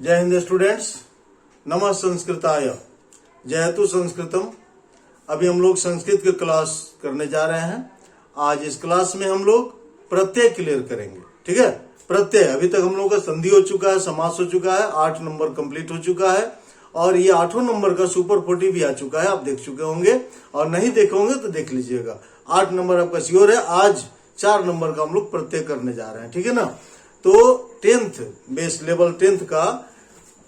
जय हिंद स्टूडेंट्स, नमः संस्कृताय, जयतु संस्कृतम। अभी हम लोग संस्कृत की क्लास करने जा रहे हैं। आज इस क्लास में हम लोग प्रत्यय क्लियर करेंगे। ठीक है, प्रत्यय अभी तक हम लोग का संधि हो चुका है, समास हो चुका है, 8 नंबर कंप्लीट हो चुका है और ये 8वां नंबर का सुपर 40 भी आ चुका है। आप देख चुके होंगे और नहीं देखे होंगे तो देख लीजिएगा। 8 नंबर आपका श्योर है। आज 4 नंबर का हम लोग प्रत्यय करने जा रहे हैं। ठीक है ना। तो 10th बेस लेवल 10th का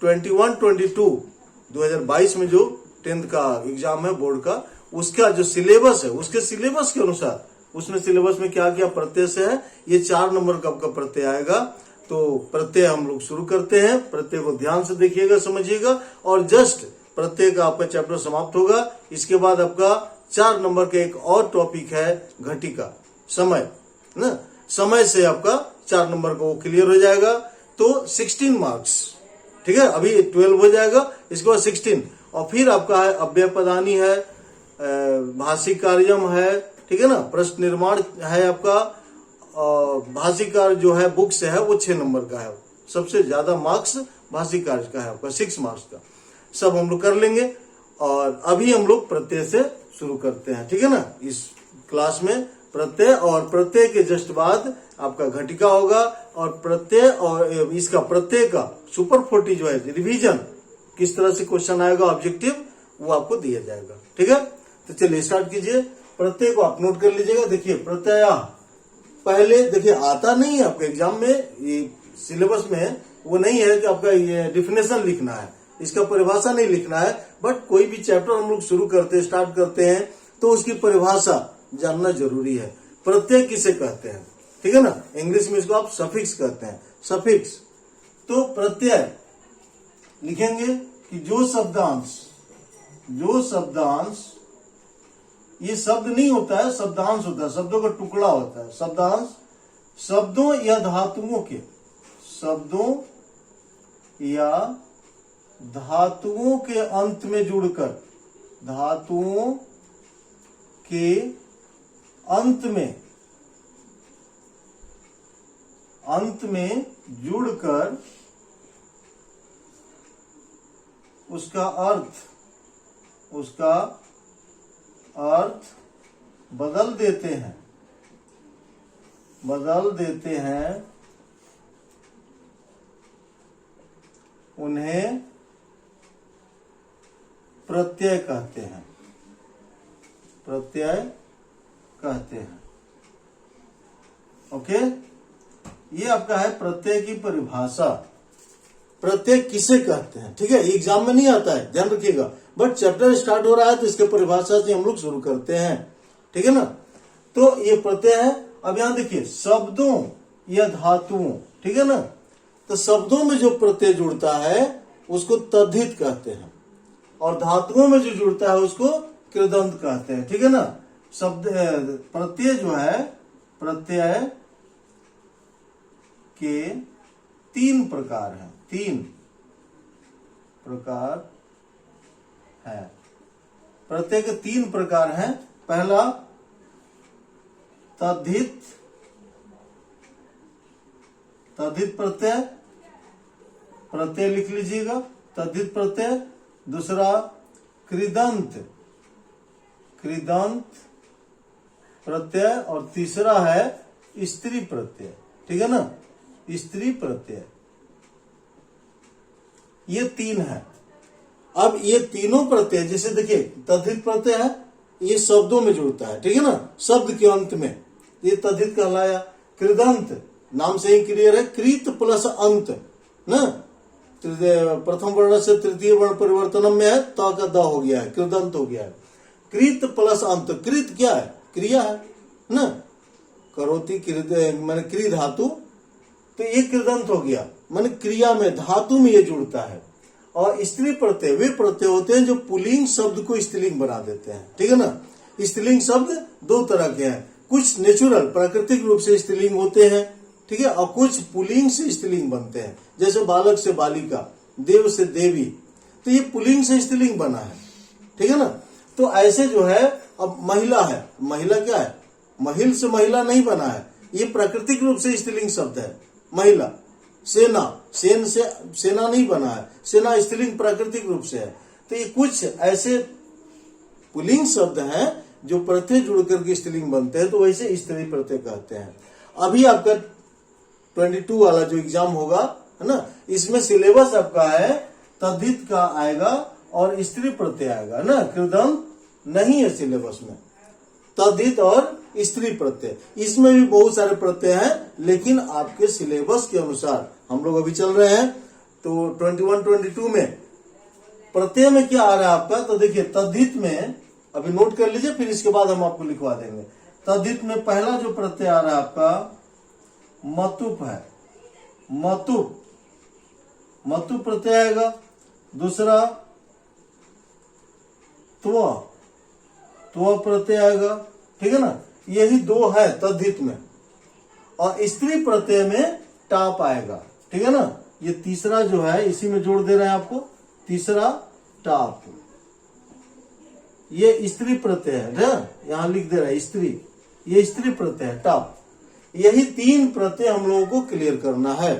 21-22 2022 में जो 10th का एग्जाम है बोर्ड का, उसका जो सिलेबस है उसके सिलेबस के अनुसार उसमें सिलेबस में क्या क्या प्रत्यय से है, ये 4 नंबर का आपका प्रत्यय आएगा। तो प्रत्यय हम लोग शुरू करते हैं। प्रत्यय को ध्यान से देखिएगा, समझिएगा और जस्ट प्रत्यय का आपका चैप्टर समाप्त होगा। इसके बाद आपका 4 नंबर का एक और टॉपिक है घटिका, समय ना। समय से आपका 4 नंबर का वो क्लियर हो जाएगा। तो 16 मार्क्स, ठीक है। अभी 12 हो जाएगा, इसके बाद 16 और फिर आपका है अव्ययपदानी है, भाषिक कार्यम है, ठीक है ना। प्रश्न निर्माण है आपका, भाषिक कार्य जो है बुक से है वो 6 नंबर का है। सबसे ज्यादा मार्क्स भाषिक कार्य का है आपका, 6 मार्क्स का। सब हम लोग कर लेंगे और अभी हम लोग प्रत्यय से शुरू करते हैं। ठीक है ना। इस क्लास में प्रत्यय और प्रत्यय के जस्ट बाद आपका घटिका होगा और प्रत्यय और इसका प्रत्यय का सुपर 40 जो है रिवीजन, किस तरह से क्वेश्चन आएगा ऑब्जेक्टिव, वो आपको दिया जाएगा। ठीक है, तो चलिए स्टार्ट कीजिए। प्रत्यय को आप नोट कर लीजिएगा। देखिए प्रत्यय पहले देखिए आता नहीं है आपके एग्जाम में, ये सिलेबस में वो नहीं है कि आपका ये डिफिनेशन लिखना है, इसका परिभाषा नहीं लिखना है। बट कोई भी चैप्टर हम लोग शुरू करते हैं, स्टार्ट करते हैं तो उसकी परिभाषा जानना जरूरी है। प्रत्यय किसे कहते हैं, ठीक है ना। इंग्लिश में इसको आप सफिक्स कहते हैं, सफिक्स। तो प्रत्यय लिखेंगे कि जो शब्दांश ये शब्द नहीं होता है, शब्दांश होता है, शब्दों का टुकड़ा होता है। शब्दांश शब्दों या धातुओं के अंत में जुड़कर, धातुओं के अंत में जुड़कर उसका अर्थ बदल देते हैं, उन्हें प्रत्यय कहते हैं। ओके, ये आपका है प्रत्यय की परिभाषा। प्रत्यय किसे कहते हैं, ठीक है। एग्जाम में नहीं आता है, ध्यान रखिएगा। बट चैप्टर स्टार्ट हो रहा है तो इसके परिभाषा से हम लोग शुरू करते हैं। ठीक है ना। तो ये प्रत्यय है। अब यहां देखिए शब्दों या धातुओं, ठीक है ना। तो शब्दों में जो प्रत्यय जुड़ता है उसको तद्धित कहते हैं और धातुओं में जो जुड़ता है उसको कृदंत कहते हैं। ठीक है ना। शब्द प्रत्यय जो है, प्रत्यय के 3 प्रकार हैं, 3 प्रकार है। प्रत्यय के 3 प्रकार हैं। पहला तद्धित प्रत्यय लिख लीजिएगा, तद्धित प्रत्यय। दूसरा कृदंत प्रत्यय और तीसरा है स्त्री प्रत्यय। ठीक है ना, स्त्री प्रत्यय। ये 3 है। अब ये तीनों प्रत्यय जैसे देखिए तद्धित प्रत्यय है, ये शब्दों में जुड़ता है, ठीक है ना, शब्द के अंत में, ये तद्धित कहलाया। कृदंत नाम से ही क्लियर है, कृत प्लस अंत ना। प्रथम वर्ण से तृतीय वर्ण परिवर्तनम में है, त का द हो गया है, कृदंत हो गया है। कृत प्लस अंत, कृत क्या है, क्रिया है ना। करोति कृत माने क्री धातु, तो ये कृदंत हो गया, माने क्रिया में, धातु में ये जुड़ता है। और स्त्री प्रत्यय वे प्रत्यय होते हैं जो पुल्लिंग शब्द को स्त्रीलिंग बना देते हैं। ठीक है ना। स्त्रीलिंग शब्द 2 तरह के हैं, कुछ नेचुरल प्राकृतिक रूप से स्त्रीलिंग होते हैं, ठीक है, और कुछ पुल्लिंग से स्त्रीलिंग बनते हैं। जैसे बालक से बालिका, देव से देवी, तो ये पुल्लिंग से स्त्रीलिंग बना है। ठीक है ना। तो ऐसे जो है, अब महिला है, महिला क्या है, महिल से महिला नहीं बना है, ये प्राकृतिक रूप से स्त्रीलिंग शब्द है। महिला, सेना, सेन से सेना नहीं बना है, सेना स्त्रीलिंग प्राकृतिक रूप से है। तो ये कुछ ऐसे पुल्लिंग शब्द हैं जो प्रत्यय जुड़ करके स्त्रीलिंग बनते हैं, तो वैसे स्त्री प्रत्यय कहते हैं। अभी आपका 22 वाला जो एग्जाम होगा है ना, इसमें सिलेबस आपका है तद्धित का आएगा और स्त्री प्रत्यय आएगा ना, कृदंत नहीं है सिलेबस में, तद्धित और स्त्री प्रत्यय। इसमें भी बहुत सारे प्रत्यय हैं, लेकिन आपके सिलेबस के अनुसार हम लोग अभी चल रहे हैं। तो 21-22 में प्रत्यय में क्या आ रहा है आपका, तो देखिए तद्धित में अभी नोट कर लीजिए, फिर इसके बाद हम आपको लिखवा देंगे। तद्धित में पहला जो प्रत्यय आ रहा है आपका मतुप है, मतुप, मतुप प्रत्यय आएगा। दूसरा त्व, त्व प्रत्यय आएगा, ठीक है ना। यही दो है तद्धित में। और स्त्री प्रत्यय में टाप आएगा, ठीक है ना। ये तीसरा जो है इसी में जोड़ दे रहे हैं आपको, तीसरा टाप, ये स्त्री प्रत्यय है ना, यहां लिख दे रहा है स्त्री, ये स्त्री प्रत्यय है टाप। यही 3 प्रत्यय हम लोगों को क्लियर करना है।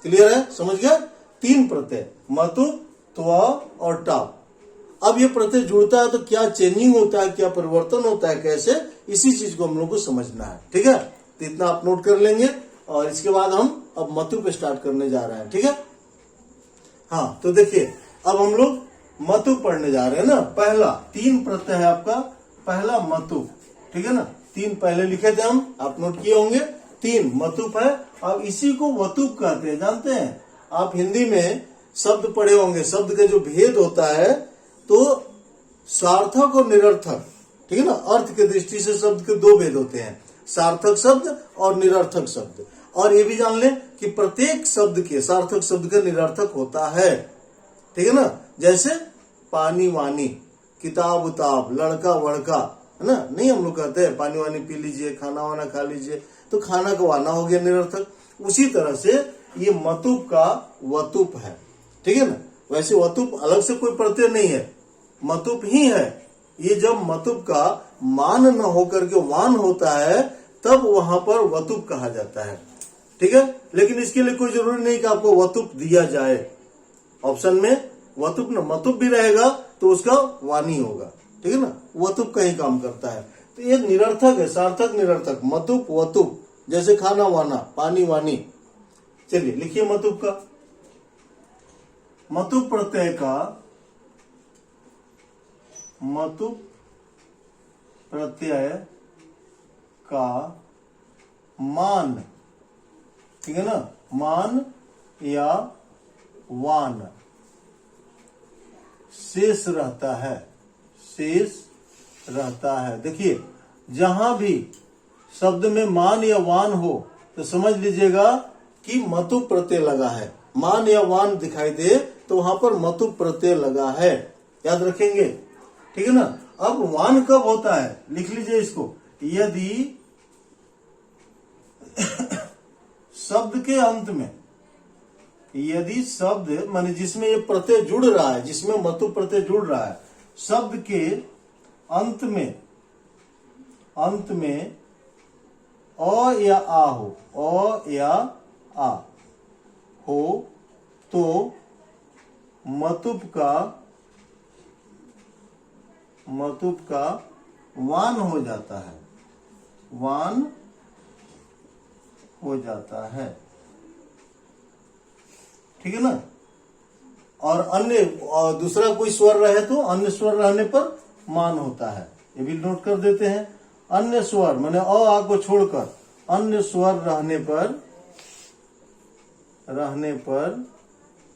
क्लियर है, समझ गया। 3 प्रत्यय, मतुप, त्व और टाप। अब ये प्रत्यय जुड़ता है तो क्या चेंजिंग होता है, क्या परिवर्तन होता है, कैसे, इसी चीज को हम लोग को समझना है, ठीक है। तो इतना आप नोट कर लेंगे और इसके बाद हम अब मतुप स्टार्ट करने जा रहे हैं, ठीक है। हाँ, तो देखिए अब हम लोग मतुप पढ़ने जा रहे हैं ना। पहला 3 प्रत्यय है आपका, पहला मतुप, ठीक है ना। 3 पहले लिखे थे हम, आप नोट किए होंगे। 3 मतुप है। अब इसी को वतुप कहते हैं, जानते हैं आप। हिंदी में शब्द पढ़े होंगे, शब्द का जो भेद होता है तो सार्थक और निरर्थक, ठीक है ना। अर्थ के दृष्टि से शब्द के 2 भेद होते हैं, सार्थक शब्द और निरर्थक शब्द। और ये भी जान लें कि प्रत्येक शब्द के, सार्थक शब्द का निरर्थक होता है, ठीक है ना। जैसे पानी वानी, किताब उताब, लड़का वड़का, है ना। नहीं हम लोग कहते हैं पानी वानी पी लीजिए, खाना वाना खा लीजिए, तो खाना का वाना हो गया निरर्थक। उसी तरह से ये मतुप का वतुप है, ठीक है ना। वैसे वतुप अलग से कोई प्रत्यय नहीं है, मतुप ही है। ये जब मतुप का मान न होकर के वान होता है तब वहां पर वतुप कहा जाता है, ठीक है। लेकिन इसके लिए कोई जरूरी नहीं कि आपको वतुप दिया जाए। ऑप्शन में वतुप न मतुप भी रहेगा तो उसका वानी होगा, ठीक है ना। वतुप का ही काम करता है। तो ये निरर्थक है, सार्थक निरर्थक, मतुप वतुप, जैसे खाना वाना, पानी वानी। चलिए लिखिए मतुप का। मतुप प्रत्यय का, मतुप प्रत्यय का मान, ठीक है ना, मान या वान शेष रहता है, शेष रहता है। देखिए जहां भी शब्द में मान या वान हो तो समझ लीजिएगा कि मतुप प्रत्यय लगा है। मान या वान दिखाई दे तो वहां पर मतुप प्रत्यय लगा है, याद रखेंगे, ठीक है ना। अब वान कब होता है, लिख लीजिए इसको। यदि शब्द के अंत में, यदि शब्द माने जिसमें ये प्रत्यय जुड़ रहा है, जिसमें मतुप प्रत्यय जुड़ रहा है, शब्द के अंत में, अंत में अ या आ हो, अ या आ हो तो मतुप का वान हो जाता है, वान हो जाता है, ठीक है ना। और अन्य दूसरा कोई स्वर रहे तो अन्य स्वर रहने पर मान होता है, ये भी नोट कर देते हैं। अन्य स्वर माने अ आ को छोड़कर अन्य स्वर रहने पर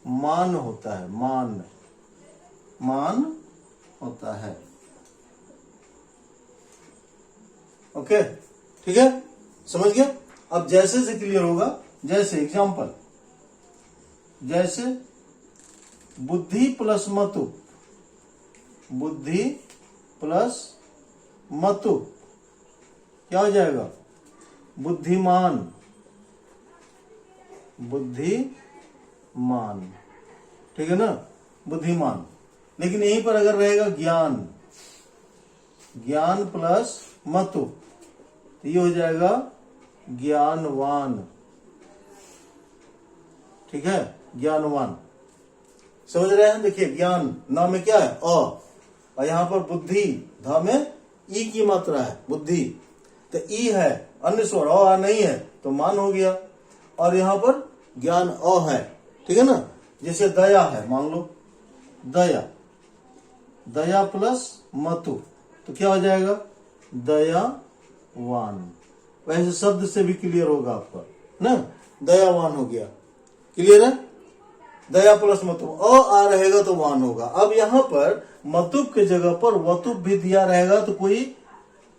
मान होता है, मान, मान होता है। ओके, ठीक है, समझ गया। अब जैसे से क्लियर होगा। जैसे एग्जाम्पल, जैसे बुद्धि प्लस मतुप, बुद्धि प्लस मतुप क्या हो जाएगा, बुद्धिमान, बुद्धिमान, ठीक है ना, बुद्धिमान। लेकिन यहीं पर अगर रहेगा ज्ञान, ज्ञान प्लस मतुप तो ये हो जाएगा ज्ञानवान, ठीक है, ज्ञानवान। समझ रहे हैं? देखिए ज्ञान न में क्या है अ, और यहाँ पर बुद्धि ध में ई की मात्रा है बुद्धि, तो ई है अन्य स्वर, अ नहीं है तो मान हो गया। और यहाँ पर ज्ञान अ है, ठीक है ना। जैसे दया है, मान लो दया, दया प्लस मतु तो क्या हो जाएगा दयावान। वैसे शब्द से भी क्लियर होगा आपका ना, दयावान हो गया, क्लियर है। दया प्लस मतुब आ रहेगा तो वान होगा। अब यहाँ पर मतुब के जगह पर वतुब भी दिया रहेगा तो कोई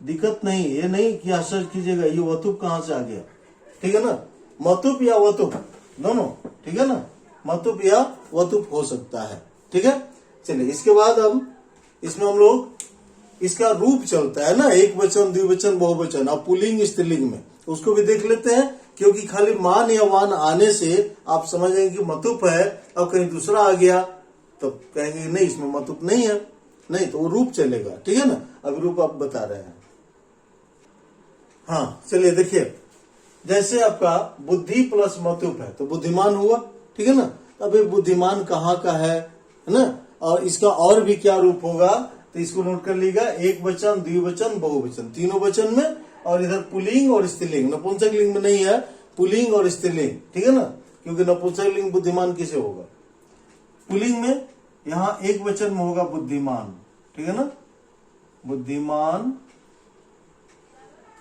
दिक्कत नहीं, ये नहीं कि आश्चर्य कीजिएगा ये वतुब कहाँ से आ गया, ठीक है ना। मतुब या वतुब दोनों, ठीक है ना, मतुब या वतुब हो सकता है, ठीक है। चलिए इसके बाद अब इसमें हम लोग इसका रूप चलता है ना, एक वचन द्विवचन बहुवचन, अब पुल्लिंग स्त्रीलिंग में उसको भी देख लेते हैं, क्योंकि खाली मान या वान आने से आप समझेंगे कि मतुप है, अब कहीं दूसरा आ गया तो कहेंगे नहीं इसमें मतुप नहीं है, नहीं तो वो रूप चलेगा, ठीक है ना। अब रूप आप बता रहे हैं। हाँ चलिए देखिए, जैसे आपका बुद्धि प्लस मतुप है तो बुद्धिमान हुआ, ठीक है ना। अब ये बुद्धिमान कहाँ का है ना, और इसका और भी क्या रूप होगा तो इसको नोट कर लीजिएगा, एक वचन द्विवचन बहुवचन तीनों वचन में, और इधर पुल्लिंग और स्त्रीलिंग, नपुंसक लिंग में नहीं है, पुल्लिंग और स्त्रीलिंग, ठीक है ना, क्योंकि नपुंसक लिंग बुद्धिमान किसे होगा। पुल्लिंग में यहाँ एक वचन में होगा बुद्धिमान, ठीक है ना, बुद्धिमान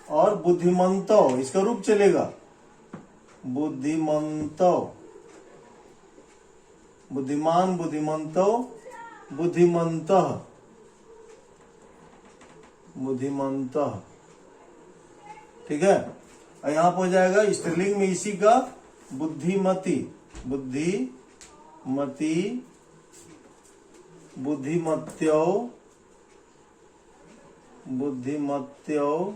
और बुद्धिमंतो, इसका रूप चलेगा बुद्धिमंतो, बुद्धिमान बुद्धिमंतो बुद्धिमंतः, बुद्धिमंतः, ठीक है। और यहां पर हो जाएगा स्त्रीलिंग में इसी का बुद्धिमती, बुद्धिमती, बुद्धिमत्यो, बुद्धिमत्यो,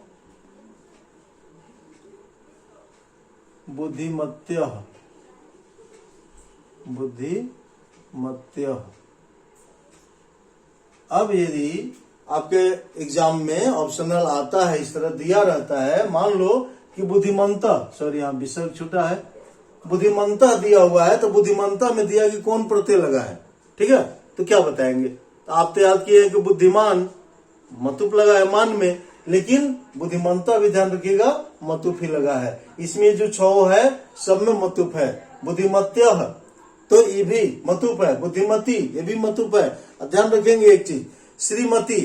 बुद्धिमत्यः, बुद्धिमत्यः। अब यदि आपके एग्जाम में ऑप्शनल आता है, इस तरह दिया रहता है, मान लो कि बुद्धिमंता, सॉरी यहाँ विसर्ग छूटा है, बुद्धिमंता दिया हुआ है तो बुद्धिमंता में दिया कि कौन प्रत्यय लगा है, ठीक है, तो क्या बताएंगे। तो आप तो याद किए कि बुद्धिमान मतुप लगा है मान में, लेकिन बुद्धिमंता भी ध्यान रखिएगा मतुप ही लगा है। इसमें जो छो है सब में मतुप है, बुद्धिमत्य तो ये भी मतुप है, बुद्धिमती ये भी मतुप है। ध्यान रखेंगे एक चीज, श्रीमती,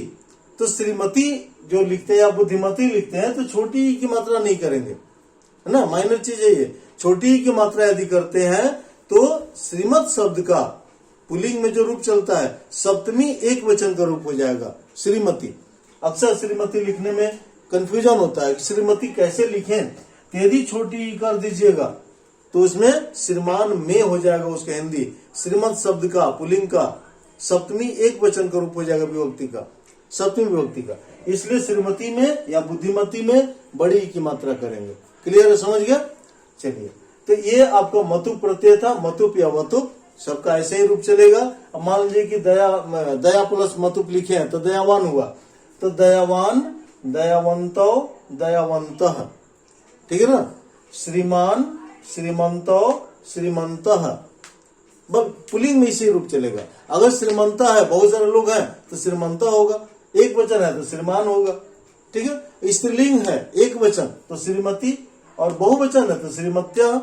तो श्रीमती जो लिखते हैं या बुद्धिमती लिखते हैं तो छोटी ई की मात्रा नहीं करेंगे, है ना, माइनर चीज है ये। छोटी ई की मात्रा यदि करते हैं तो श्रीमत शब्द का पुल्लिंग में जो रूप चलता है सप्तमी एक वचन का रूप हो जाएगा श्रीमती। अक्सर श्रीमती लिखने में कंफ्यूजन होता है कि श्रीमती कैसे लिखें, तो यदि छोटी ई कर दीजिएगा तो उसमें श्रीमान में हो जाएगा उसका हिंदी, श्रीमत शब्द का पुल्लिंग का सप्तमी एक वचन का रूप हो जाएगा विभक्ति का, सप्तमी विभक्ति का, इसलिए श्रीमती में या बुद्धिमती में बड़ी की मात्रा करेंगे। क्लियर है, समझ गया। चलिए तो ये आपका मतुप प्रत्यय था, मतुप या वतुप सबका ऐसे ही रूप चलेगा। अब मान लीजिए कि दया प्लस मतुप लिखे हैं तो दयावान हुआ, तो दयावान, दयावंतो, दयावंतः, ठीक है ना। श्रीमान, श्रीमंतो, श्रीमंतः, पुल्लिंग में इसी रूप चलेगा। अगर श्रीमंता है, बहुत सारे लोग हैं तो श्रीमंता होगा, एक वचन है तो श्रीमान होगा, ठीक है। स्त्रीलिंग है एक वचन तो श्रीमती, और बहुवचन है तो श्रीमत्या,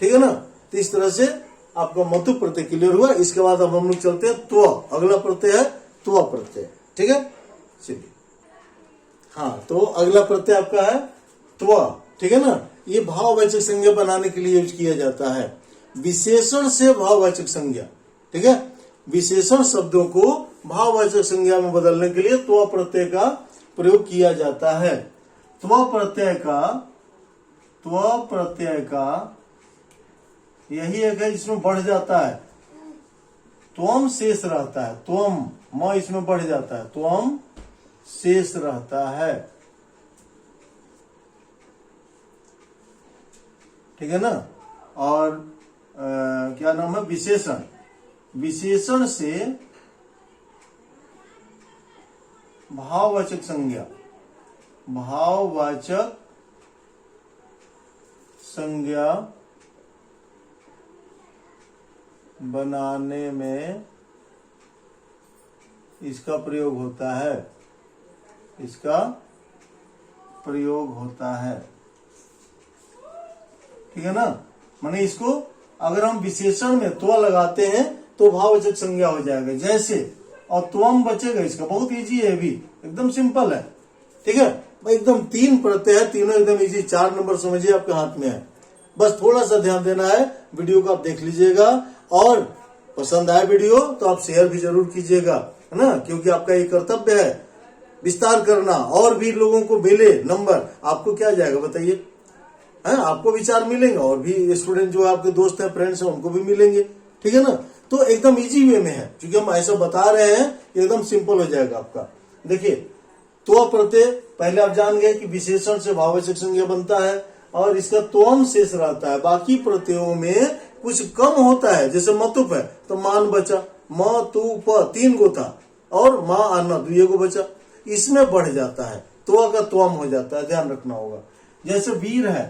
ठीक है ना। तो इस तरह से आपका मतुप प्रत्यय क्लियर हुआ। इसके बाद अब हम लोग चलते हैं त्व, अगला प्रत्यय है त्व प्रत्यय, ठीक है। चलिए हाँ, तो अगला प्रत्यय आपका है त्व, ठीक है ना। ये भाववाचक संज्ञा बनाने के लिए यूज किया जाता है, विशेषण से भाववाचक संज्ञा, ठीक है। विशेषण शब्दों को भाववाचक संज्ञा में बदलने के लिए त्व प्रत्यय का प्रयोग किया जाता है। त्व प्रत्यय का यही है कि इसमें बढ़ जाता है, त्वम शेष रहता है, त्वम म इसमें बढ़ जाता है, त्वम शेष रहता है, ठीक है ना। और क्या नाम है, विशेषण, विशेषण से भाववाचक संज्ञा, भाववाचक संज्ञा बनाने में इसका प्रयोग होता है, इसका प्रयोग होता है। ठीक है ना। माने इसको अगर हम विशेषण में त्व लगाते हैं तो भाववाचक संज्ञा हो जाएगा, जैसे, और त्वम बचेगा। इसका बहुत इजी है, भी एकदम सिंपल है। ठीक है, एकदम 3 प्रत्यय है, तीनों एकदम इजी। 4 नंबर समझिए आपके हाथ में है, बस थोड़ा सा ध्यान देना है। वीडियो को आप देख लीजिएगा, और पसंद आए वीडियो तो आप शेयर भी जरूर कीजिएगा, है ना, क्योंकि आपका ये कर्तव्य है विस्तार करना, और भी लोगों को मिले नंबर। आपको क्या जाएगा बताइए, है, आपको विचार मिलेंगे, और भी स्टूडेंट जो आपके दोस्त हैं, फ्रेंड्स हैं, उनको भी मिलेंगे। ठीक है ना। तो एकदम इजी वे में है, क्योंकि हम ऐसा बता रहे हैं, एकदम सिंपल हो जाएगा आपका। देखिए, त्व प्रत्यय पहले आप जान गए कि विशेषण से भाववाचक संज्ञा बनता है, और इसका त्वम शेष रहता है। बाकी प्रत्ययों में कुछ कम होता है, जैसे मतुप है तो मान बचा, म तु प 3 गो था, और माँ आना 2 गो बचा, इसमें बढ़ जाता है, त्व का त्वम हो जाता है, ध्यान रखना होगा। जैसे वीर है,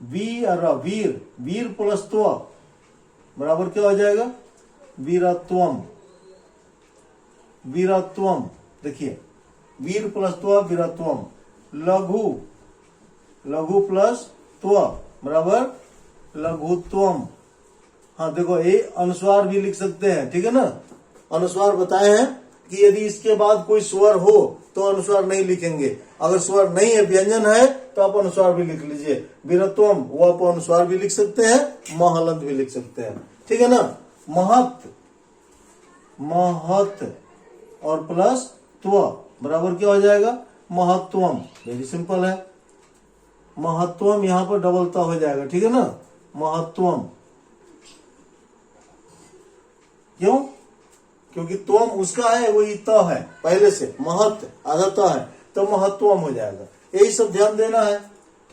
वीर, वीर प्लस त्व बराबर क्या हो जाएगा, वीरत्वम, वीरत्वम। देखिए, वीर प्लस त्व वीरत्वम। लघु, लघु प्लस त्व बराबर लघुत्वम। हाँ देखो, ये अनुस्वार भी लिख सकते हैं। ठीक है ना, अनुस्वार बताए हैं कि यदि इसके बाद कोई स्वर हो तो अनुस्वार नहीं लिखेंगे, अगर स्वर नहीं है, व्यंजन है, तो आप अनुस्वार भी लिख लीजिए। वीरत्वम, वो आप अनुस्वार भी लिख सकते हैं, महलंत भी लिख सकते हैं। ठीक है ना। महत, महत और प्लस त्व बराबर क्या हो जाएगा, महत्वम। वेरी सिंपल है, महत्वम यहां पर डबलता हो जाएगा। ठीक है ना, महत्वम। क्यों, क्योंकि त्वम उसका है, वो त है पहले से, महत आधा त है, तो महत्वम हो जाएगा। यही सब ध्यान देना है।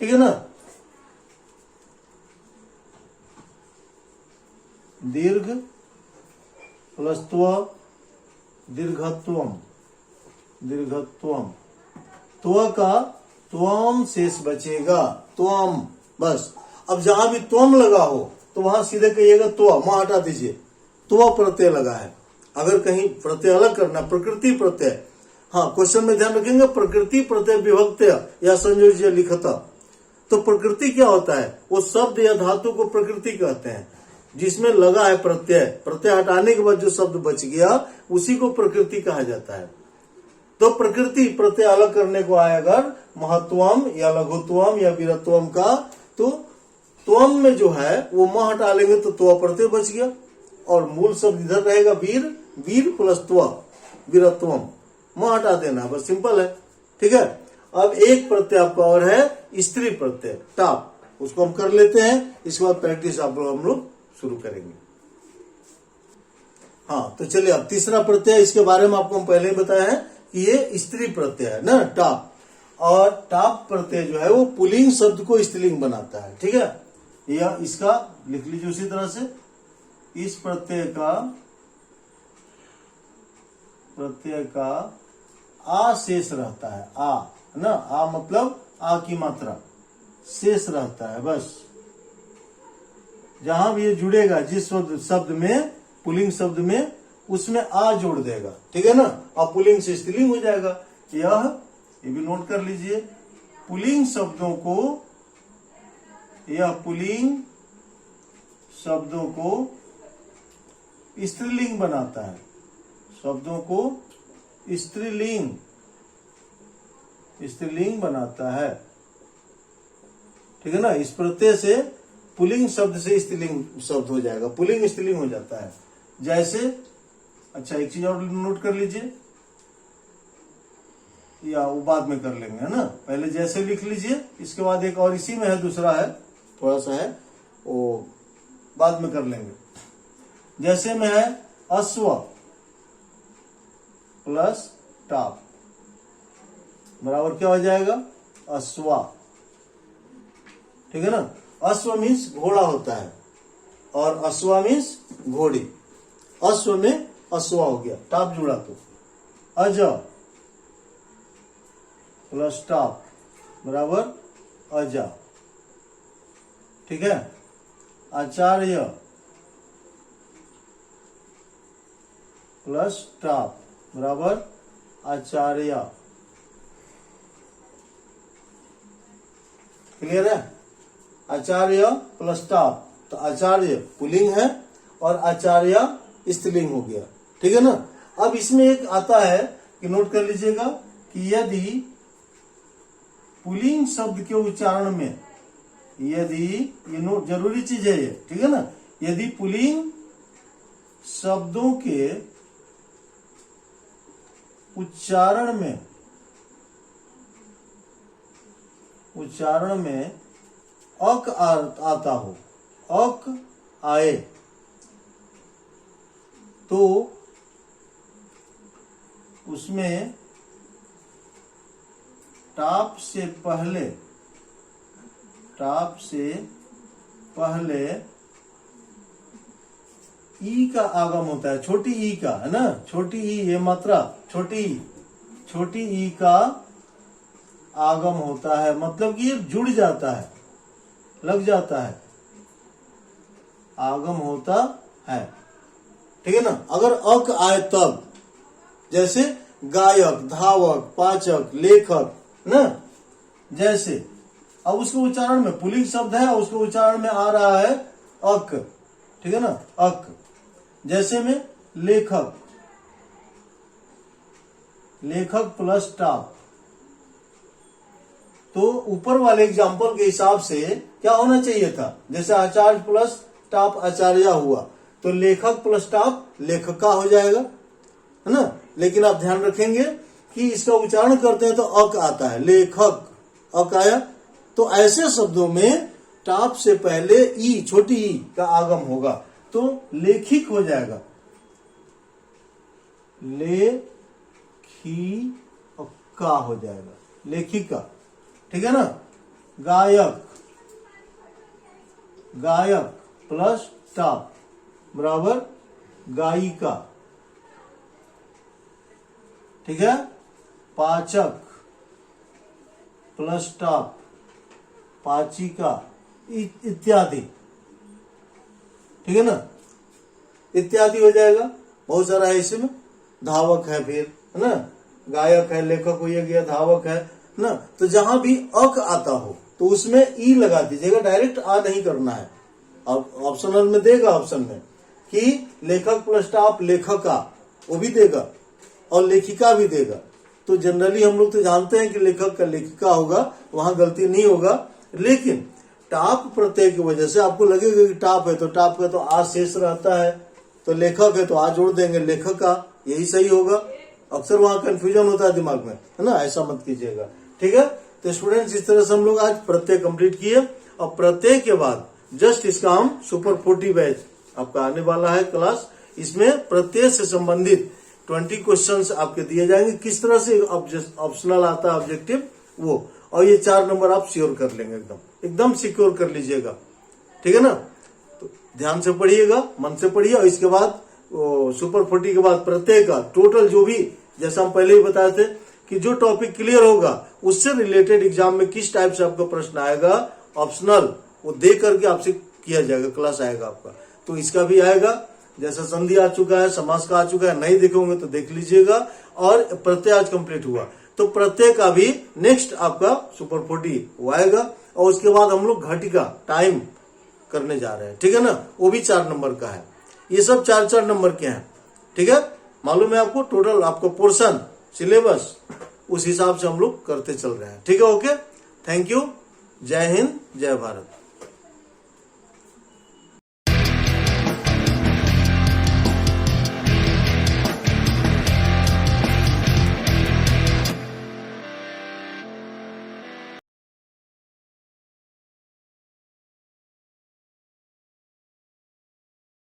ठीक है ना। दीर्घ प्लस त्व दीर्घत्वम, दीर्घत्वम। त्व का त्वम शेष बचेगा, त्वम, बस। अब जहां भी त्वम लगा हो तो वहां सीधे कहिएगा त्व, मां हटा दीजिए, त्व प्रत्यय लगा है। अगर कहीं प्रत्यय अलग करना, प्रकृति प्रत्यय, हाँ क्वेश्चन में ध्यान रखेंगे, प्रकृति प्रत्यय विभक्त या संयोज्य लिखता। तो प्रकृति क्या होता है, वो शब्द या धातु को प्रकृति कहते हैं, जिसमें लगा है प्रत्यय, प्रत्यय हटाने के बाद जो शब्द बच गया उसी को प्रकृति कहा जाता है। तो प्रकृति प्रत्यय अलग करने को आए अगर महत्वम या लघुत्वम या वीरत्वम का, तो त्वम में जो है वो म हटा लेंगे तो त्व प्रत्यय बच गया, और मूल शब्द इधर रहेगा वीर, वीर प्लस त्व वीरत्वम, म हटा देना, बस सिंपल है। ठीक है। अब एक प्रत्यय आपका और है स्त्री प्रत्यय, टाप, उसको हम कर लेते हैं, इसके बाद प्रैक्टिस हम लोग शुरू करेंगे। हाँ तो चलिए, अब तीसरा प्रत्यय, इसके बारे में आपको हम पहले ही बताया है कि ये स्त्री प्रत्यय है ना, टाप। और टाप प्रत्यय जो है वो पुल्लिंग शब्द को स्त्रीलिंग बनाता है। ठीक है, यह इसका लिख लीजिए उसी तरह से। इस प्रत्यय का आ शेष रहता है, आ है ना, आ मतलब आ की मात्रा शेष रहता है, बस। जहां भी ये जुड़ेगा जिस शब्द में, पुल्लिंग शब्द में, उसमें आ जोड़ देगा। ठीक है ना, अब पुल्लिंग से स्त्रीलिंग हो जाएगा। ये भी नोट कर लीजिए, पुल्लिंग शब्दों को, यह पुल्लिंग शब्दों को स्त्रीलिंग बनाता है, शब्दों को स्त्रीलिंग बनाता है। ठीक है ना, इस प्रत्यय से पुल्लिंग शब्द से स्त्रीलिंग शब्द हो जाएगा, पुल्लिंग स्त्रीलिंग हो जाता है। जैसे, अच्छा एक चीज और नोट कर लीजिए, या वो बाद में कर लेंगे, है ना, पहले जैसे लिख लीजिए, इसके बाद एक और इसी में है, दूसरा है, थोड़ा सा है, वो बाद में कर लेंगे। जैसे में है अश्व प्लस टाप बराबर क्या हो जाएगा, अश्वा। ठीक है ना, अश्व मीन्स घोड़ा होता है, और अश्वा मीन्स घोड़ी। अश्व में अश्वा हो गया, टाप जुड़ा तो अज प्लस टाप बराबर अजा। ठीक है, आचार्य प्लस स्टाफ बराबर आचार्य। क्लियर है? आचार्य प्लस स्टाफ, तो आचार्य पुल्लिंग है और आचार्य स्त्रीलिंग हो गया। ठीक है ना? अब इसमें एक आता है कि नोट कर लीजिएगा कि यदि पुल्लिंग शब्द के उच्चारण में, यदि ये नोट जरूरी चीज है ये, ठीक है ना, यदि पुल्लिंग शब्दों के उच्चारण में अक आता हो, अक आए, तो उसमें टाप से पहले ई का आगम होता है, छोटी ई का, है ना, छोटी ई, ये मात्रा छोटी ई का आगम होता है, मतलब कि ये जुड़ जाता है, लग जाता है, आगम होता है। ठीक है ना? अगर अक आए तब, जैसे गायक, धावक, पाचक, लेखक ना, जैसे अब उसके उच्चारण में पुल्लिंग शब्द है और उसके उच्चारण में आ रहा है अक, ठीक है ना, अक, जैसे में लेखक प्लस स्टाफ, तो ऊपर वाले एग्जाम्पल के हिसाब से क्या होना चाहिए था, जैसे आचार्य प्लस स्टाफ आचार्य हुआ, तो लेखक प्लस स्टाफ लेखका हो जाएगा, है ना। लेकिन आप ध्यान रखेंगे कि इसका उच्चारण करते हैं तो अक आता है, लेखक, अक आया, तो ऐसे शब्दों में टाप से पहले ई, छोटी ई का आगम होगा, तो लेखिक हो जाएगा, लेखिका हो जाएगा, लेखिका। ठीक है ना? गायक प्लस टाप बराबर गायिका। ठीक है? पाचक प्लस टाप पाचिका इत्यादि। ठीक है ना? इत्यादि हो जाएगा, बहुत सारा है इसमें। धावक है, फिर है ना, गायक है, लेखक हो गया, धावक है ना। तो जहां भी अक आता हो तो उसमें ई लगा दीजिएगा, डायरेक्ट आ नहीं करना है। अब ऑप्शनल में देगा, ऑप्शन में कि लेखक प्लस टाप लेखका, वो भी देगा और लेखिका भी देगा। तो जनरली हम लोग तो जानते हैं कि लेखक का लेखिका होगा, वहां गलती नहीं होगा। लेकिन टाप प्रत्यय की वजह से आपको लगेगा कि टाप है तो टाप का तो आ शेष रहता है, तो लेखक है तो आ जोड़ देंगे, लेखका, यही सही होगा। अक्सर वहां कंफ्यूजन होता है दिमाग में, है ना, ऐसा मत कीजिएगा। ठीक है? तो स्टूडेंट्स, इस तरह से हम लोग आज प्रत्यय कंप्लीट किए, और प्रत्यय के बाद जस्ट इसका हम सुपर 40 बैच आपका आने वाला है क्लास। इसमें प्रत्यय से संबंधित 20 क्वेश्चंस आपके दिए जाएंगे, किस तरह से ऑप्शनल आता है ऑब्जेक्टिव वो, और ये 4 नंबर आप श्योर कर लेंगे, एकदम सिक्योर कर लीजिएगा। ठीक है ना? तो ध्यान से पढ़िएगा, मन से पढ़िए, और इसके बाद सुपर 40 के बाद प्रत्यय का टोटल जो भी, जैसा हम पहले ही बताए थे कि जो टॉपिक क्लियर होगा उससे रिलेटेड एग्जाम में किस टाइप से आपका प्रश्न आएगा ऑप्शनल, वो दे करके आपसे किया जाएगा, क्लास आएगा आपका। तो इसका भी आएगा, जैसा संधि आ चुका है, समास का आ चुका है, नहीं देखोगे तो देख लीजिएगा। और प्रत्यय आज कंप्लीट हुआ, तो प्रत्यय का भी नेक्स्ट आपका सुपर 40 वो आएगा, और उसके बाद हम लोग घटिका टाइम करने जा रहे हैं। ठीक है ना? वो भी 4 नंबर का है। ये सब 4-4 नंबर के हैं। ठीक है? मालूम है आपको, टोटल आपको पोर्शन सिलेबस उस हिसाब से हम लोग करते चल रहे हैं। ठीक है? ओके, थैंक यू, जय हिंद, जय भारत।